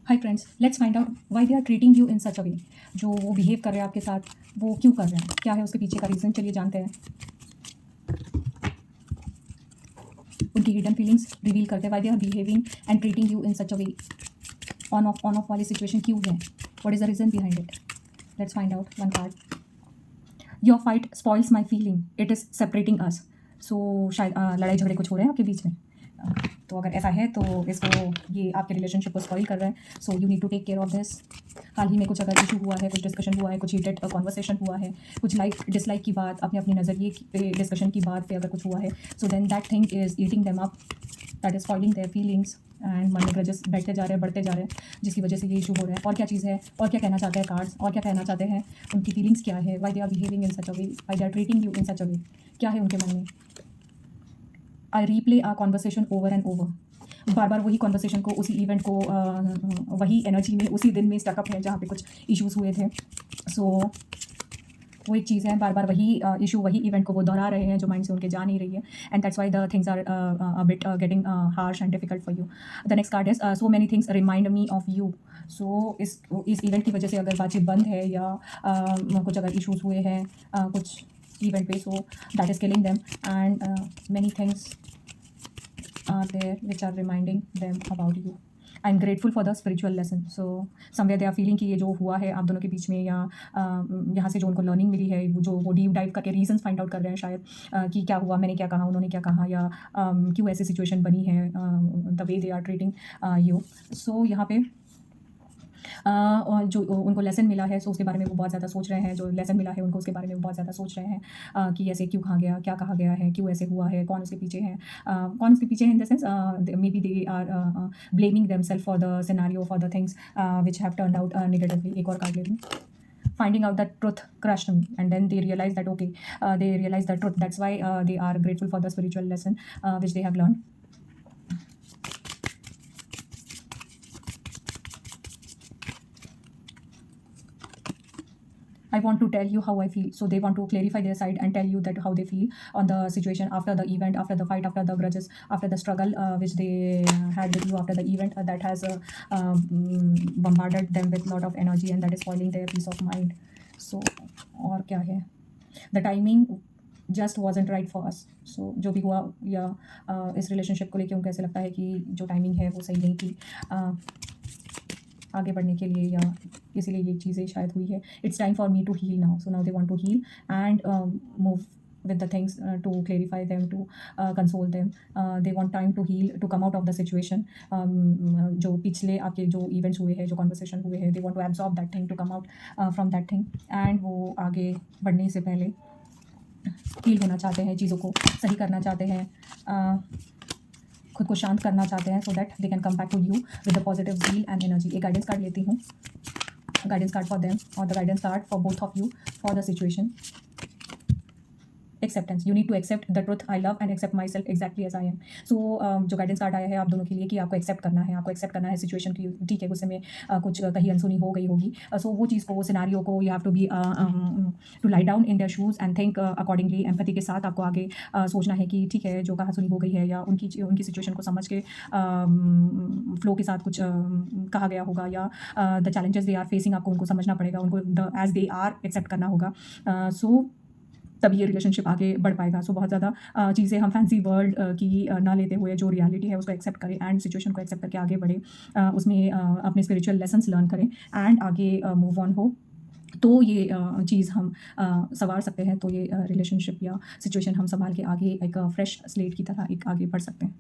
Hi friends, let's find out why they are treating you in such a way. जो वो behave कर रहे हैं आपके साथ, वो क्यों कर रहे हैं, क्या है उसके पीछे का रीज़न, चलिए जानते हैं। उनकी हिडन फीलिंग्स रिवील करते हैं, why they are behaving and treating you in such a way. On off वाली सिचुएशन क्यों है, what is the reason behind it. Let's find out one card. Your fight spoils my feeling, it is separating us. So शायद लड़ाई झगड़े कुछ हो रहे हैं आपके बीच में। तो अगर ऐसा है तो इसको ये आपके रिलेशनशिप को स्पॉइल कर रहा है। So you need to take care of this. हाल ही में कुछ अगर इशू हुआ है, कुछ डिस्कशन हुआ है, कुछ हीटेड कॉन्वर्सेशन हुआ है, कुछ लाइक डिसलाइक की बात, अपने अपने नज़रिए पे डिस्कशन की बात पे अगर कुछ हुआ है, so then that thing is eating them up, that is spoiling their feelings and मन में ग्रजेस बैठते जा रहे हैं, बढ़ते जा रहे हैं, जिसकी वजह से ये इशू हो रहा है। और क्या चीज़ है, और क्या कहना चाहते हैं कार्ड्स, और क्या कहना चाहते हैं, उनकी फीलिंग्स क्या है, why they are behaving in such a way, why they are treating you in such a way, क्या है उनके मन में। I replay a conversation over and over. बार बार वही कॉन्वर्सेशन को, उसी इवेंट को, वही एनर्जी में, उसी दिन में स्टकअप है जहाँ पे कुछ इश्यूज हुए थे। सो वो एक चीज़ है, बार बार वही इशू, वही इवेंट को वो दोहरा रहे हैं जो माइंड से उनके जा नहीं रही है। And that's why the things are a bit getting harsh and difficult for you. The next card is so many things remind me of you. So इस इवेंट की वजह से अगर बातचीत बंद है या कुछ अगर इशूज़ हुए हैं कुछ इवेंट पे, so that is killing them and many things are there which are reminding them about you. I'm grateful for the spiritual lesson. So somewhere they are feeling कि ये जो हुआ है आप दोनों के बीच में, या यहाँ से जो उनको लर्निंग मिली है, वो डीप डाइव करके रीजंस फाइंड आउट कर रहे हैं शायद, कि क्या हुआ, मैंने क्या कहा, उन्होंने क्या कहा, या क्यों ऐसी सिचुएशन बनी है, the way they are treating you. So यहाँ पे और जो उनको लेसन मिला है, सो उसके बारे में वो बहुत ज़्यादा सोच रहे हैं। जो लेसन मिला है उनको, उसके बारे में वो बहुत ज़्यादा सोच रहे हैं कि ऐसे क्यों कहा गया, क्या कहा गया है, क्यों ऐसे हुआ है, कौन उसके पीछे है, कौन उसके पीछे है in the sense may be they are blaming themselves for the scenario, for the things which have turned out negatively. एक और कार्ड ले लूँ। Finding out the truth crushed me, and then they realize that okay, they realize the truth. That's why they are grateful for the spiritual lesson which they have learned. I want to tell you how I feel. So they want to clarify their side and tell you that how they feel on the situation after the event, after the fight, after the grudges, after the struggle which they had with you after the event that has bombarded them with a lot of energy, and that is spoiling their peace of mind. So और क्या है, the timing just wasn't right for us. So जो भी हुआ, या इस relationship को लेके उनको ऐसे लगता है कि जो टाइमिंग है वो सही नहीं थी आगे बढ़ने के लिए, या इसीलिए ये चीज़ें शायद हुई है। It's time for me to heal now. So now they want to heal and move with the things to clarify them, to console them. They want time to heal, to come out of the situation. जो पिछले आपके जो events हुए हैं, जो conversation हुए हैं, they want to absorb that thing, to come out from that thing. And वो आगे बढ़ने से पहले heal होना चाहते हैं, चीज़ों को सही करना चाहते हैं, खुद को शांत करना चाहते हैं, so that they can come back to you with the positive zeal and energy. एक गाइडेंस कार्ड लेती हूँ, गाइडेंस कार्ड फॉर देम, और the guidance card for both of you for the situation. Acceptance, you need to accept the truth I love and accept myself exactly as I am. So जो guidance card आया है आप दोनों के लिए कि आपको एक्सेप्ट करना है, आपको एक्सेप्ट करना है सिचुएशन की। ठीक है, गुस्से में कुछ कहीं अनसुनी हो गई होगी, सो वो चीज़ को, वो सिनारियो को, you have to be to lie down in their shoes and think accordingly. Empathy के साथ आपको आगे सोचना है कि ठीक है, जो कहा सुनी हो गई है, या उनकी सिचुएशन को समझ के फ्लो के साथ कुछ कहा गया होगा, या the challenges they are facing आपको उनको समझना पड़ेगा, उनको the age they are accept करना होगा। सो तभी ये रिलेशनशिप आगे बढ़ पाएगा। सो बहुत ज़्यादा चीज़ें हम फैंसी वर्ल्ड की ना लेते हुए जो रियलिटी है उसको एक्सेप्ट करें, एंड सिचुएशन को एक्सेप्ट करके आगे बढ़े, उसमें अपने स्पिरिचुअल लेसन्स लर्न करें एंड आगे मूव ऑन हो। तो ये चीज़ हम संवार सकते हैं। तो ये रिलेशनशिप या सिचुएशन हम संभाल के आगे एक फ्रेश स्लेट की तरह एक आगे बढ़ सकते हैं।